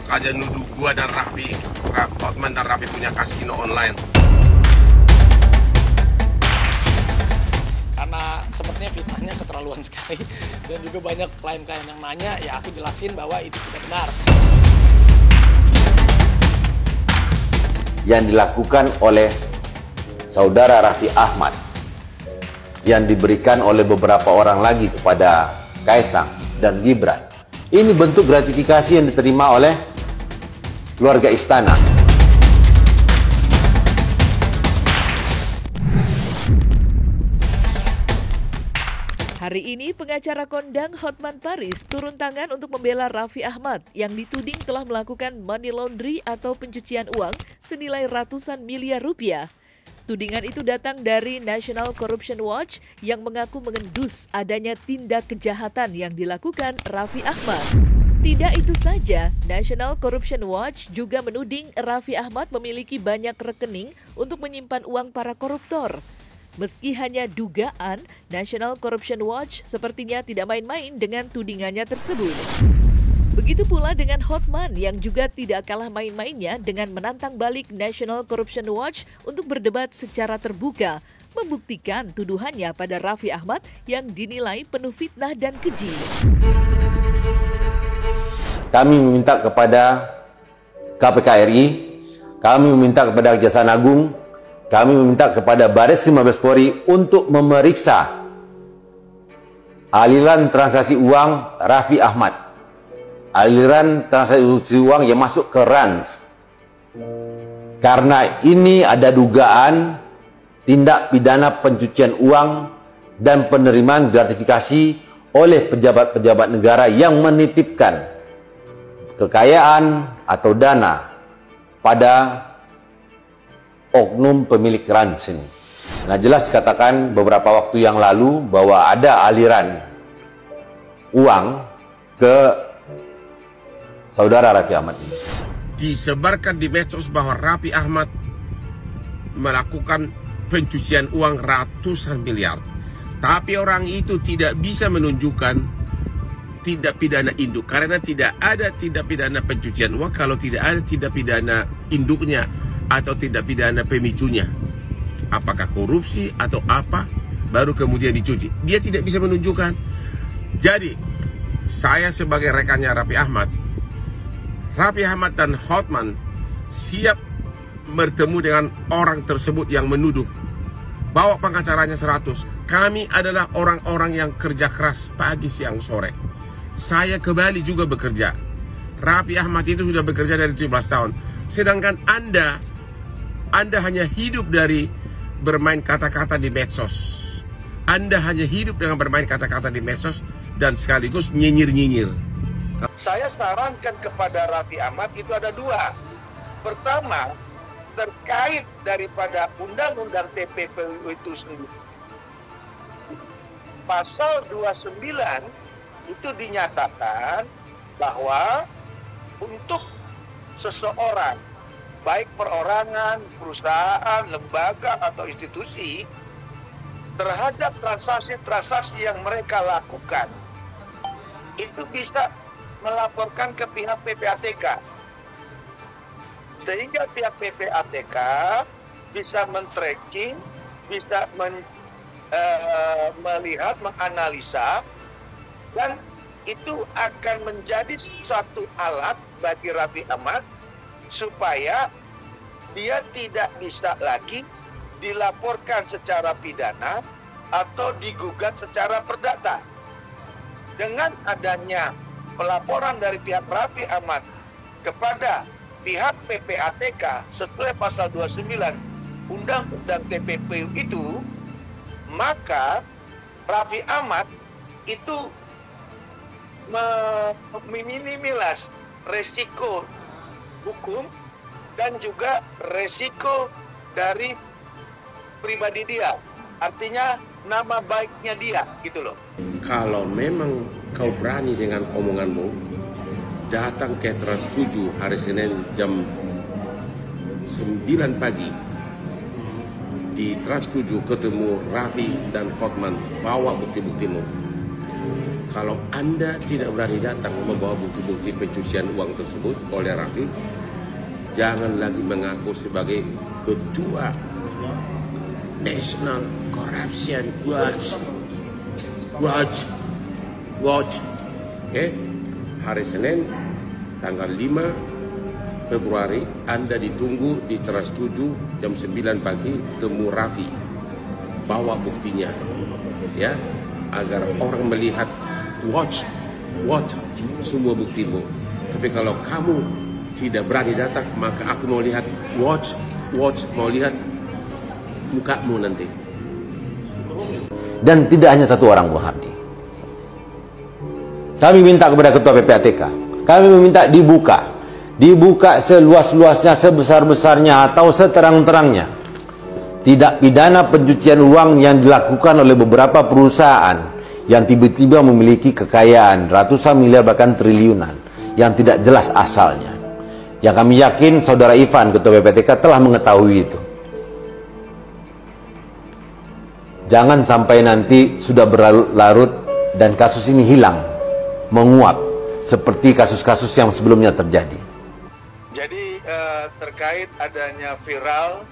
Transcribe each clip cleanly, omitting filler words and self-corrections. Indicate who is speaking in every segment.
Speaker 1: aja nuduh gua dan Raffi, Hotman dan Raffi punya kasino online.
Speaker 2: Karena sepertinya fitnahnya keterlaluan sekali dan juga banyak klien-klien yang nanya, ya aku jelasin bahwa itu tidak benar.
Speaker 3: Yang dilakukan oleh saudara Raffi Ahmad, yang diberikan oleh beberapa orang lagi kepada Kaisang dan Gibran, ini bentuk gratifikasi yang diterima oleh keluarga istana.
Speaker 4: Hari ini pengacara kondang Hotman Paris turun tangan untuk membela Raffi Ahmad yang dituding telah melakukan money laundry atau pencucian uang senilai ratusan miliar rupiah. Tudingan itu datang dari National Corruption Watch yang mengaku mengendus adanya tindak kejahatan yang dilakukan Raffi Ahmad. Tidak itu saja, National Corruption Watch juga menuding Raffi Ahmad memiliki banyak rekening untuk menyimpan uang para koruptor. Meski hanya dugaan, National Corruption Watch sepertinya tidak main-main dengan tudingannya tersebut. Begitu pula dengan Hotman yang juga tidak kalah main-mainnya dengan menantang balik National Corruption Watch untuk berdebat secara terbuka, membuktikan tuduhannya pada Raffi Ahmad yang dinilai penuh fitnah dan keji.
Speaker 3: Kami meminta kepada KPK RI, kami meminta kepada Kejaksaan Agung, kami meminta kepada Bareskrim Mabes Polri untuk memeriksa aliran transaksi uang Raffi Ahmad, aliran transaksi uang yang masuk ke RANS, karena ini ada dugaan tindak pidana pencucian uang dan penerimaan gratifikasi oleh pejabat-pejabat negara yang menitipkan kekayaan atau dana pada oknum pemilik RANS ini. Nah, jelas katakan beberapa waktu yang lalu bahwa ada aliran uang ke saudara Raffi Ahmad ini.
Speaker 1: Disebarkan di medsos bahwa Raffi Ahmad melakukan pencucian uang ratusan miliar. Tapi orang itu tidak bisa menunjukkan tindak pidana induk karena tidak ada tindak pidana pencucian uang kalau tidak ada tindak pidana induknya atau tindak pidana pemicunya. Apakah korupsi atau apa, baru kemudian dicuci. Dia tidak bisa menunjukkan. Jadi, saya sebagai rekannya Raffi Ahmad dan Hotman siap bertemu dengan orang tersebut yang menuduh. Bawa pengacaranya 100. Kami adalah orang-orang yang kerja keras pagi, siang, sore. Saya kembali juga bekerja. Raffi Ahmad itu sudah bekerja dari 17 tahun. Sedangkan Anda hanya hidup dari bermain kata-kata di medsos. Anda hanya hidup dengan bermain kata-kata di medsos dan sekaligus nyinyir-nyinyir.
Speaker 5: Saya sarankan kepada Raffi Ahmad itu ada dua. Pertama, terkait daripada undang-undang TPPU itu sendiri. Pasal 29 itu dinyatakan bahwa untuk seseorang, baik perorangan, perusahaan, lembaga, atau institusi, terhadap transaksi-transaksi yang mereka lakukan, itu bisa melaporkan ke pihak PPATK. Sehingga pihak PPATK bisa men-tracking, bisa melihat, menganalisa, dan itu akan menjadi suatu alat bagi Raffi Ahmad supaya dia tidak bisa lagi dilaporkan secara pidana atau digugat secara perdata. Dengan adanya pelaporan dari pihak Raffi Ahmad kepada pihak PPATK setelah pasal 29 Undang-Undang TPPU itu, maka Raffi Ahmad itu meminimalisir resiko hukum dan juga resiko dari pribadi dia. Artinya nama baiknya dia, gitu loh.
Speaker 1: Kalau memang kau berani dengan omonganmu, datang ke Trans 7 hari Senin jam 9 pagi. Di Trans 7 ketemu Raffi dan Hotman, bawa bukti-buktimu. Kalau Anda tidak berani datang membawa bukti-bukti pencucian uang tersebut oleh Raffi, jangan lagi mengaku sebagai ketua National Corruption Watch. Oke, hari Senin tanggal 5 Februari Anda ditunggu di Trans 7 jam 9 pagi, temu Raffi, bawa buktinya ya, agar orang melihat watch semua buktimu. Tapi kalau kamu tidak berani datang, maka aku mau lihat watch mau lihat mukamu nanti.
Speaker 3: Dan tidak hanya satu orang, Bung Hardi. Kami minta kepada Ketua PPATK, kami meminta dibuka seluas-luasnya, sebesar-besarnya atau seterang-terangnya tindak pidana pencucian uang yang dilakukan oleh beberapa perusahaan yang tiba-tiba memiliki kekayaan ratusan miliar bahkan triliunan yang tidak jelas asalnya. Yang kami yakin Saudara Ivan, Ketua PPATK, telah mengetahui itu. Jangan sampai nanti sudah berlarut dan kasus ini hilang, menguap seperti kasus-kasus yang sebelumnya terjadi.
Speaker 5: Jadi terkait adanya viral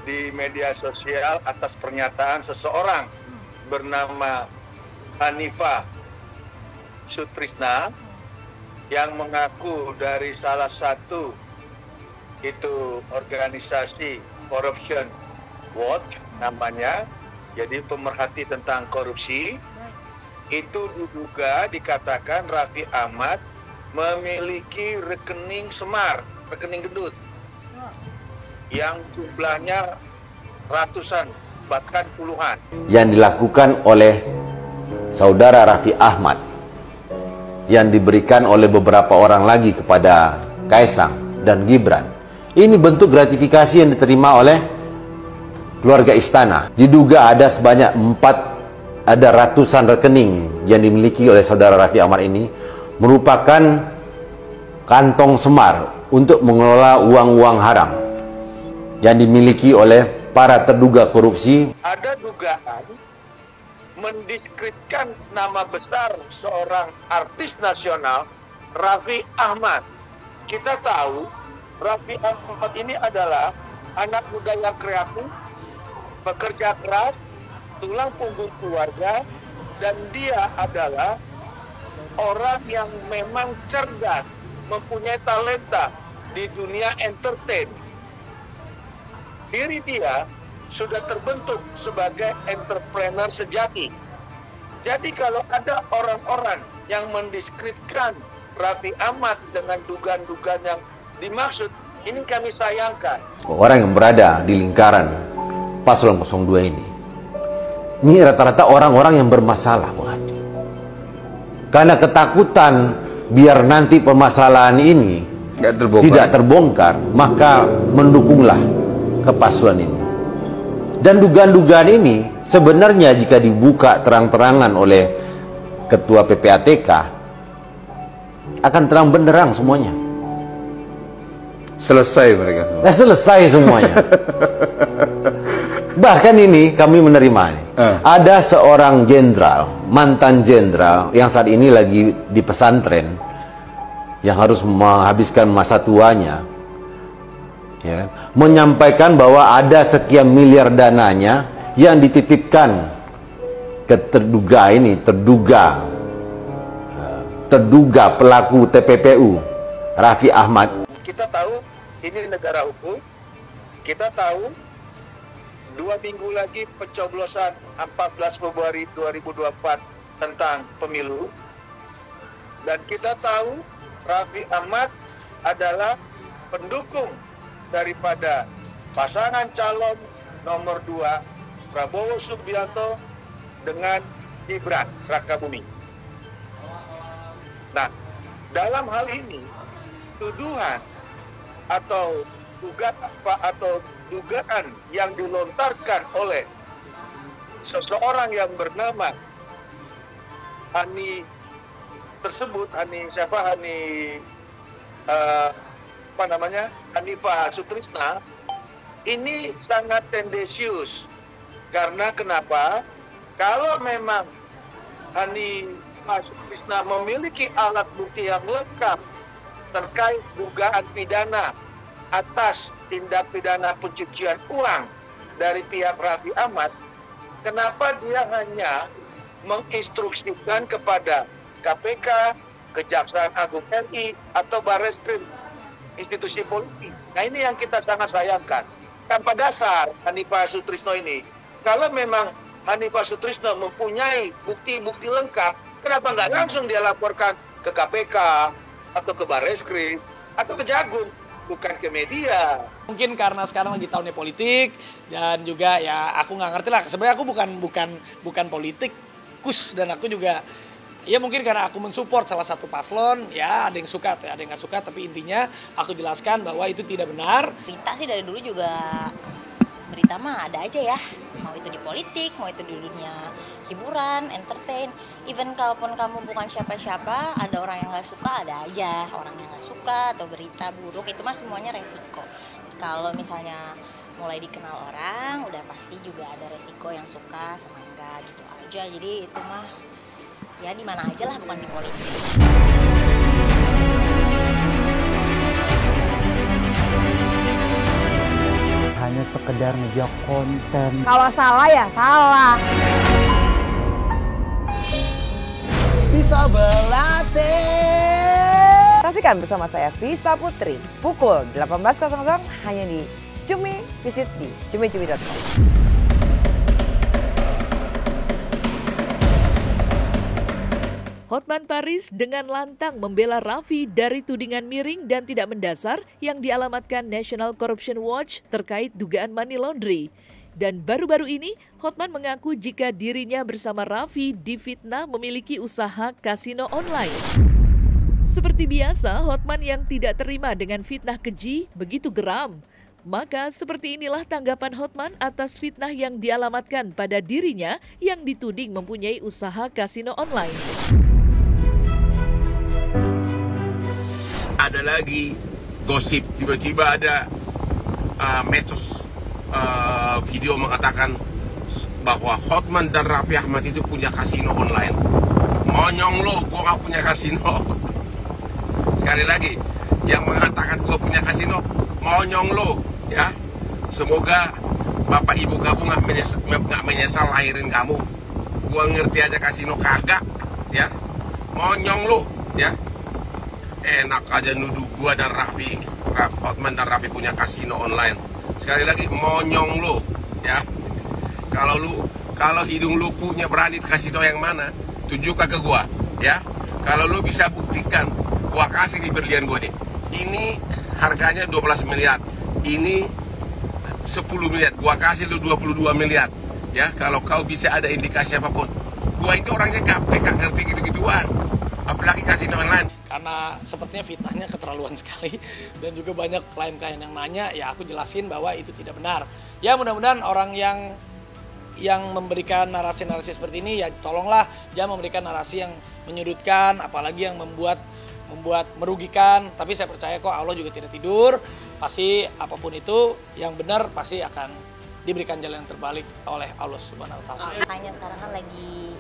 Speaker 5: di media sosial atas pernyataan seseorang bernama Hanifah Sutrisna yang mengaku dari salah satu itu organisasi Corruption Watch namanya, jadi pemerhati tentang korupsi. Itu diduga dikatakan Raffi Ahmad memiliki rekening semar, rekening gendut yang jumlahnya ratusan bahkan puluhan
Speaker 3: Yang dilakukan oleh Saudara Raffi Ahmad, yang diberikan oleh beberapa orang lagi kepada Kaisang dan Gibran. Ini bentuk gratifikasi yang diterima oleh keluarga istana. Diduga ada sebanyak ada ratusan rekening yang dimiliki oleh Saudara Raffi Ahmad ini, merupakan kantong semar untuk mengelola uang-uang haram yang dimiliki oleh para terduga korupsi.
Speaker 5: Ada dugaan mendiskreditkan nama besar seorang artis nasional, Raffi Ahmad. Kita tahu Raffi Ahmad ini adalah anak muda yang kreatif, pekerja keras, tulang punggung keluarga, dan dia adalah orang yang memang cerdas, mempunyai talenta di dunia entertain. Diri dia sudah terbentuk sebagai entrepreneur sejati. Jadi kalau ada orang-orang yang mendiskreditkan Raffi Ahmad dengan dugaan-dugaan yang dimaksud, ini kami sayangkan.
Speaker 3: Orang yang berada di lingkaran Paslon 02 ini rata-rata orang-orang yang bermasalah, Bung Hadi. Karena ketakutan biar nanti permasalahan ini tidak terbongkar, maka mendukunglah ke paslon ini. Dan dugaan-dugaan ini sebenarnya jika dibuka terang-terangan oleh Ketua PPATK akan terang benderang semuanya.
Speaker 6: Selesai mereka semua.
Speaker 3: Nah, selesai semuanya. Bahkan ini kami menerima nih. Ada seorang jenderal, mantan jenderal yang saat ini lagi di pesantren, yang harus menghabiskan masa tuanya, ya, menyampaikan bahwa ada sekian miliar dananya yang dititipkan ke terduga pelaku TPPU Raffi Ahmad.
Speaker 5: Kita tahu ini negara hukum. Kita tahu 2 minggu lagi pencoblosan 14 Februari 2024 tentang pemilu. Dan kita tahu Raffi Ahmad adalah pendukung daripada pasangan calon nomor 2 Prabowo Subianto dengan Gibran Rakabuming. Nah, dalam hal ini tuduhan atau dugaan yang dilontarkan oleh seseorang yang bernama Hani tersebut, Hanifah Sutrisna, ini sangat tendensius. Karena kenapa? Kalau memang Pak Sutrisno memiliki alat bukti yang lengkap terkait dugaan pidana atas tindak pidana pencucian uang dari pihak Raffi Ahmad, kenapa dia hanya menginstruksikan kepada KPK, Kejaksaan Agung RI, atau Barreskrim, institusi polisi? Nah, ini yang kita sangat sayangkan. Tanpa dasar Hanifah Sutrisno ini, kalau memang Hanifah Sutrisno mempunyai bukti-bukti lengkap, kenapa nggak langsung dia laporkan ke KPK, atau ke Barreskrim, atau ke Jagung, bukan ke media?
Speaker 2: Mungkin karena sekarang lagi tahunnya politik, dan juga ya aku nggak ngerti lah. Sebenarnya aku bukan politikus, dan aku juga ya mungkin karena aku mensupport salah satu paslon, ya ada yang suka atau ada yang nggak suka, tapi intinya aku jelaskan bahwa itu tidak benar.
Speaker 6: Berita sih dari dulu juga, berita mah ada aja ya, mau itu di politik, mau itu di dunia hiburan, entertain, even kalaupun kamu bukan siapa-siapa, ada orang yang nggak suka, ada aja orang yang nggak suka, atau berita buruk, itu mah semuanya resiko. Kalau misalnya mulai dikenal orang, udah pasti juga ada resiko yang suka sama enggak, gitu aja. Jadi itu mah ya di mana aja lah, bukan di politik.
Speaker 7: Hanya sekedar ngejok konten.
Speaker 8: Kalau salah ya salah.
Speaker 7: Bisa berlatih.
Speaker 8: Saksikan bersama saya Vista Putri pukul 18.00 hanya di Cumi. Visit di cumi-cumi.com.
Speaker 4: Hotman Paris dengan lantang membela Raffi dari tudingan miring dan tidak mendasar yang dialamatkan National Corruption Watch terkait dugaan money laundry. Dan baru-baru ini, Hotman mengaku jika dirinya bersama Raffi difitnah memiliki usaha kasino online. Seperti biasa, Hotman yang tidak terima dengan fitnah keji begitu geram. Maka seperti inilah tanggapan Hotman atas fitnah yang dialamatkan pada dirinya yang dituding mempunyai usaha kasino online.
Speaker 1: Ada lagi gosip, tiba-tiba ada medsos video mengatakan bahwa Hotman dan Raffi Ahmad itu punya kasino online. Monyong lo, gua gak punya kasino. Sekali lagi, yang mengatakan gua punya kasino, monyong lo, ya. Semoga bapak ibu kamu gak menyesal lahirin kamu. Gua ngerti aja kasino kagak, ya. Monyong lo, ya. Enak aja nuduh gua dan Raffi, Hotman dan Raffi punya kasino online. Sekali lagi, monyong lo, ya. Kalau hidung lu punya berani kasino yang mana, tunjukkan ke gua, ya. Kalau lu bisa buktikan, gua kasih di berlian gua nih. Ini harganya 12 miliar, ini 10 miliar, gua kasih lu 22 miliar, ya. Kalau kau bisa ada indikasi apapun, gua itu orangnya gak ngerti gitu-gituan, apalagi kasino online.
Speaker 2: Karena sepertinya fitnahnya keterlaluan sekali, dan juga banyak klien-klien yang nanya, ya aku jelasin bahwa itu tidak benar. Ya mudah-mudahan orang yang memberikan narasi-narasi seperti ini, ya tolonglah jangan memberikan narasi yang menyudutkan, apalagi yang membuat merugikan. Tapi saya percaya kok Allah juga tidak tidur, pasti apapun itu yang benar pasti akan diberikan jalan yang terbalik oleh Allah Subhanahu wa Ta'ala.
Speaker 6: Makanya sekarang kan lagi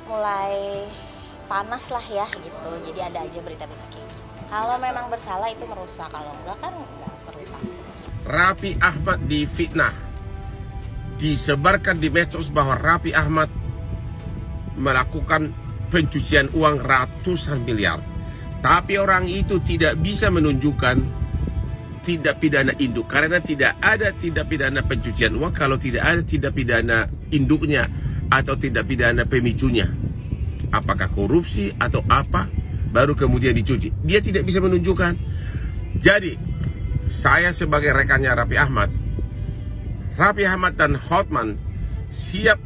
Speaker 6: mulai panas lah ya gitu, jadi ada aja berita-berita kayak gitu. Kalau memang bersalah itu merusak, kalau enggak kan enggak perlu takut.
Speaker 1: Raffi Ahmad difitnah, disebarkan di medsos bahwa Raffi Ahmad melakukan pencucian uang ratusan miliar, tapi orang itu tidak bisa menunjukkan tindak pidana induk, karena tidak ada tindak pidana pencucian uang kalau tidak ada tindak pidana induknya atau tindak pidana pemicunya, apakah korupsi atau apa, baru kemudian dicuci. Dia tidak bisa menunjukkan. Jadi saya sebagai rekannya Raffi Ahmad dan Hotman siap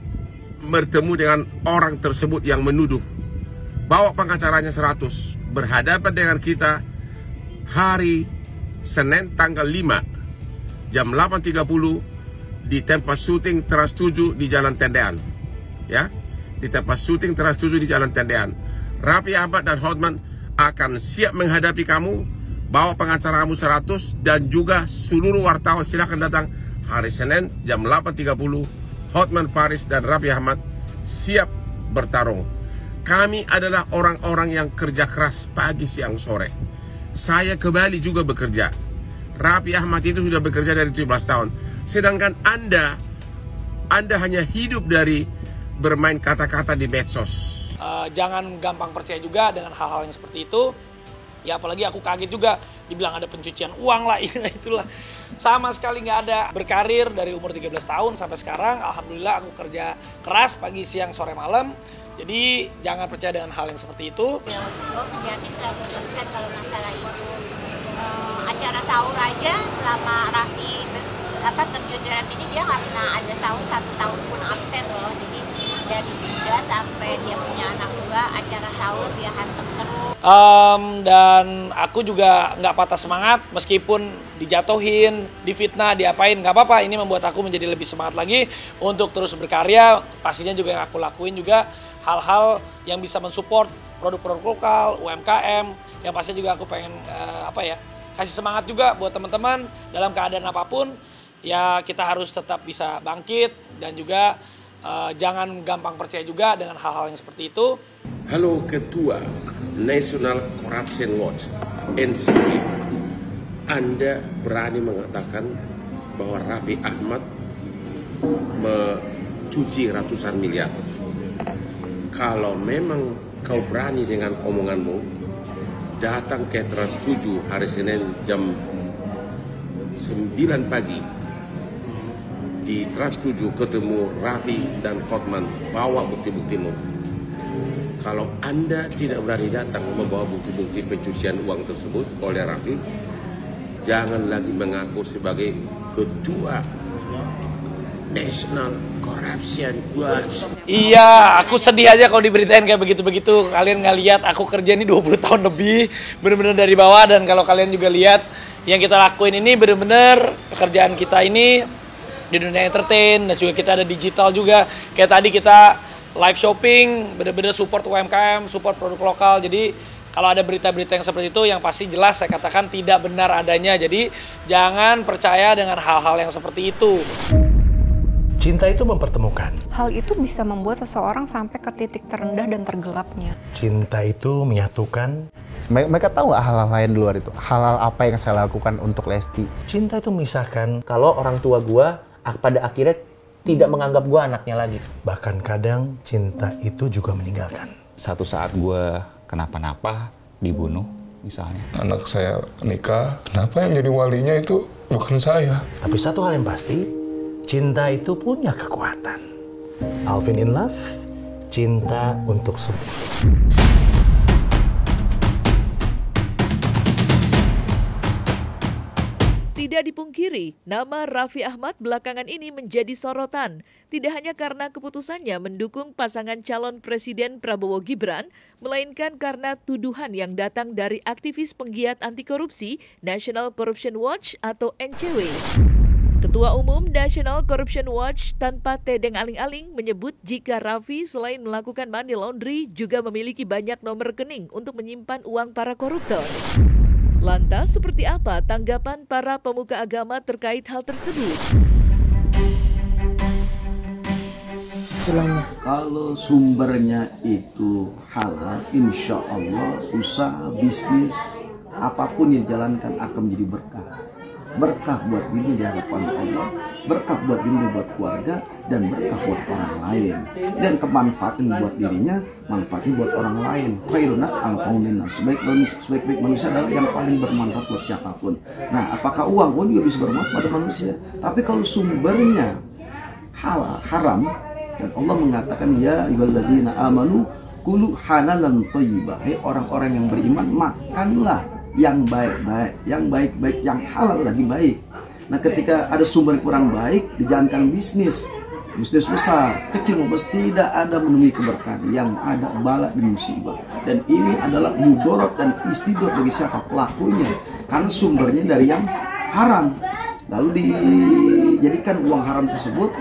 Speaker 1: bertemu dengan orang tersebut yang menuduh. Bawa pengacaranya 100, berhadapan dengan kita hari Senin tanggal 5 jam 8.30 di tempat syuting Trans 7 di Jalan Tendean, ya, di tempat syuting Trans 7 di Jalan Tendean. Raffi Ahmad dan Hotman akan siap menghadapi kamu. Bawa pengacaramu 100 dan juga seluruh wartawan silakan datang hari Senin jam 8.30. Hotman Paris dan Raffi Ahmad siap bertarung. Kami adalah orang-orang yang kerja keras pagi, siang, sore. Saya kembali juga bekerja. Raffi Ahmad itu sudah bekerja dari 17 tahun. Sedangkan Anda hanya hidup dari bermain kata-kata di medsos.
Speaker 2: Jangan gampang percaya juga dengan hal-hal yang seperti itu. Ya apalagi aku kaget juga, dibilang ada pencucian uang lah, itulah. Sama sekali nggak ada. Berkarir dari umur 13 tahun sampai sekarang, alhamdulillah aku kerja keras pagi, siang, sore, malam. Jadi jangan percaya dengan hal yang seperti itu.
Speaker 9: Gue menjamin 100% kalau masalah itu. Acara sahur aja selama Raffi terjun dalam ini dia nggak pernah ada sahur 1 tahun pun absen loh. Jadi dari muda sampai dia punya anak 2, acara sahur dia hantem terus.
Speaker 2: Dan aku juga nggak patah semangat meskipun dijatuhin, difitnah, diapain, nggak apa-apa. Ini membuat aku menjadi lebih semangat lagi untuk terus berkarya. Pastinya juga yang aku lakuin juga hal-hal yang bisa mensupport produk-produk lokal, UMKM. Yang pasti juga aku pengen kasih semangat juga buat teman-teman dalam keadaan apapun. Ya kita harus tetap bisa bangkit dan juga jangan gampang percaya juga dengan hal-hal yang seperti itu.
Speaker 1: Halo Ketua National Corruption Watch, NCW, Anda berani mengatakan bahwa Raffi Ahmad mencuci ratusan miliar. Kalau memang kau berani dengan omonganmu, datang ke Trans 7 hari Senin jam 9 pagi. Di Trans 7 ketemu Raffi dan Hotman, bawa bukti-buktimu. Kalau Anda tidak berani datang membawa bukti-bukti pencucian uang tersebut oleh Raffi, jangan lagi mengaku sebagai Ketua National Corruption Watch.
Speaker 2: Iya, aku sedih aja kalau diberitain kayak begitu-begitu. Kalian nggak lihat aku kerja ini 20 tahun lebih, bener-bener dari bawah. Dan kalau kalian juga lihat, yang kita lakuin ini bener-bener pekerjaan kita ini di dunia entertain. Dan juga kita ada digital juga. Kayak tadi kita live shopping, bener-bener support UMKM, support produk lokal. Jadi kalau ada berita-berita yang seperti itu, yang pasti jelas saya katakan tidak benar adanya. Jadi jangan percaya dengan hal-hal yang seperti itu.
Speaker 10: Cinta itu mempertemukan.
Speaker 11: Hal itu bisa membuat seseorang sampai ke titik terendah dan tergelapnya.
Speaker 10: Cinta itu menyatukan.
Speaker 12: Mereka tahu nggak hal-hal lain di luar itu? Hal-hal apa yang saya lakukan untuk Lesti?
Speaker 10: Cinta itu memisahkan.
Speaker 13: Kalau orang tua gua pada akhirnya tidak menganggap gua anaknya lagi.
Speaker 10: Bahkan kadang cinta itu juga meninggalkan.
Speaker 14: Satu saat gua kenapa-napa, dibunuh misalnya.
Speaker 15: Anak saya nikah, kenapa yang jadi walinya itu bukan saya?
Speaker 10: Tapi satu hal yang pasti, cinta itu punya kekuatan. Alvin in Love, cinta untuk semua.
Speaker 4: Tidak dipungkiri, nama Raffi Ahmad belakangan ini menjadi sorotan. Tidak hanya karena keputusannya mendukung pasangan calon Presiden Prabowo Gibran, melainkan karena tuduhan yang datang dari aktivis penggiat anti korupsi National Corruption Watch atau NCW. Ketua Umum National Corruption Watch tanpa tedeng aling-aling menyebut jika Raffi selain melakukan money laundry juga memiliki banyak nomor rekening untuk menyimpan uang para koruptor. Lantas seperti apa tanggapan para pemuka agama terkait hal tersebut?
Speaker 16: Kalau sumbernya itu halal, insya Allah usaha bisnis apapun yang dijalankan akan menjadi berkah. Berkah buat dirinya di hadapan Allah, berkah buat dirinya buat keluarga, dan berkah buat orang lain. Dan kemanfaatan buat dirinya, manfaatnya buat orang lain. Khairun nas anfa'un linnas. Sebaik-baik manusia adalah yang paling bermanfaat buat siapapun. Nah, apakah uang juga bisa bermanfaat pada manusia? Tapi kalau sumbernya halal, haram, dan Allah mengatakan ya ayyuhalladzina amanu kulu halalan thayyibah. Hai orang-orang yang beriman, makanlah yang baik-baik, yang baik-baik, yang halal lagi baik. Nah, ketika ada sumber kurang baik, dijalankan bisnis besar, kecil maupun tidak ada menemui keberkahan, yang ada bala dan musibah. Dan ini adalah mudarat dan istidrat bagi siapa pelakunya, karena sumbernya dari yang haram. Lalu dijadikan uang haram tersebut,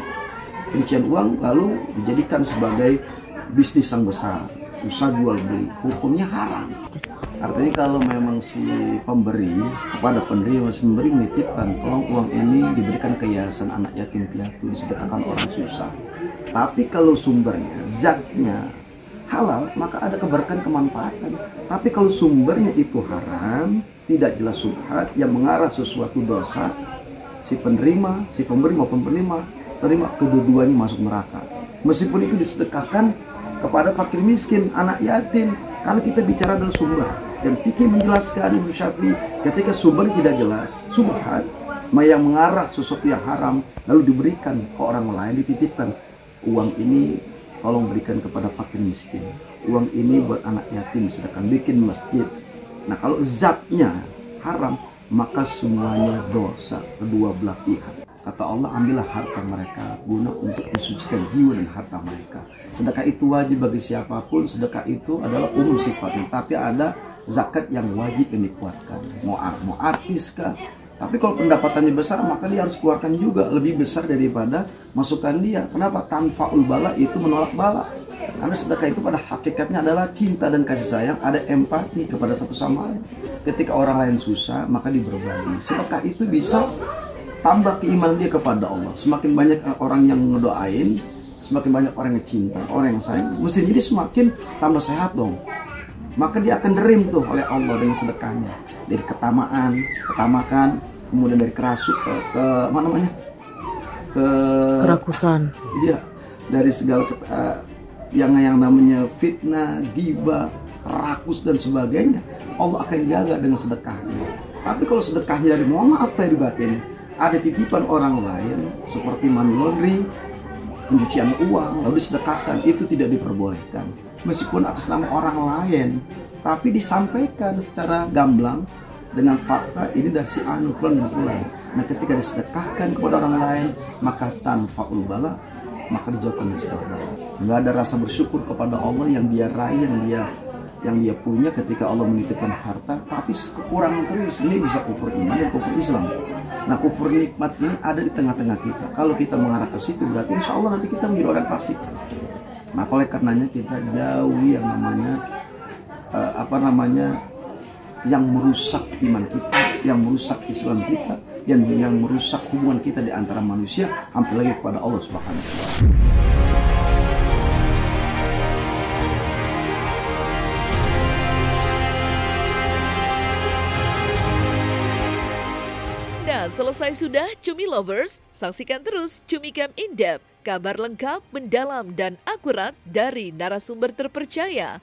Speaker 16: pencucian uang, lalu dijadikan sebagai bisnis yang besar, usaha jual beli, hukumnya haram. Artinya kalau memang si pemberi kepada penerima, si pemberi menitipkan tolong uang ini diberikan ke yayasan anak yatim piatu, disedekahkan orang susah. Tapi kalau sumbernya, zatnya halal, maka ada keberkahan kemanfaatan. Tapi kalau sumbernya itu haram, tidak jelas subhat yang mengarah sesuatu dosa, si penerima, si pemberi maupun penerima kedua-duanya masuk neraka. Meskipun itu disedekahkan kepada fakir miskin, anak yatim, karena kita bicara adalah sumber. Dan fikih menjelaskan Ibnu Syafi'i, ketika sumber tidak jelas, subhat yang mengarah sesuatu yang haram lalu diberikan ke orang lain, dititipkan, uang ini tolong berikan kepada fakir miskin, uang ini buat anak yatim, sedangkan bikin masjid. Nah, kalau zatnya haram, maka semuanya dosa kedua belah pihak. Kata Allah, ambillah harta mereka guna untuk mensucikan jiwa dan harta mereka. Sedekah itu wajib bagi siapapun, sedekah itu adalah umum sifatnya, tapi ada zakat yang wajib yang dikeluarkan. Mau artis kah? Tapi kalau pendapatannya besar, maka dia harus keluarkan juga lebih besar daripada masukan dia. Kenapa? Tanfaul bala itu menolak bala. Karena sedekah itu pada hakikatnya adalah cinta dan kasih sayang, ada empati kepada satu sama lain. Ketika orang lain susah, maka diberbagi. Sedekah itu bisa tambah keimanan dia kepada Allah. Semakin banyak orang yang ngedoain, semakin banyak orang yang cinta, orang yang sayang, mesti jadi semakin tambah sehat dong. Maka dia akan derim tuh oleh Allah dengan sedekahnya. Dari ketamakan, kemudian dari kerasuk ke mana namanya?
Speaker 8: Kerakusan.
Speaker 16: Iya, dari segala yang namanya fitnah, ghibah, rakus dan sebagainya, Allah akan jaga dengan sedekahnya. Tapi kalau sedekahnya dari mohon maaf lahir batin, ada titipan orang lain seperti money laundering, pencucian uang, lalu disedekahkan, itu tidak diperbolehkan. Meskipun atas nama orang lain, tapi disampaikan secara gamblang dengan fakta ini dari si anu fulan dan fulan. Nah, ketika disedekahkan kepada orang lain, maka tanfaul bala, maka dijauhkan dari segala bala. Nggak ada rasa bersyukur kepada Allah yang dia raih, yang dia punya ketika Allah menitipkan harta, tapi kekurangan terus. Ini bisa kufur iman dan kufur Islam. Nah, kufur nikmat ini ada di tengah-tengah kita. Kalau kita mengarah ke situ, berarti insya Allah nanti kita menjadi orang fasik. Maka oleh karenanya kita jauhi yang namanya yang merusak iman kita, yang merusak Islam kita, dan yang merusak hubungan kita di antara manusia, hampir lagi kepada Allah Subhanahu wa Ta'ala.
Speaker 4: Nah, selesai sudah Cumi Lovers, saksikan terus Cumi Camp In-Depth, kabar lengkap, mendalam, dan akurat dari narasumber terpercaya.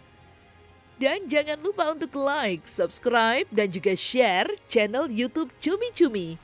Speaker 4: Dan jangan lupa untuk like, subscribe, dan juga share channel YouTube Cumi Cumi.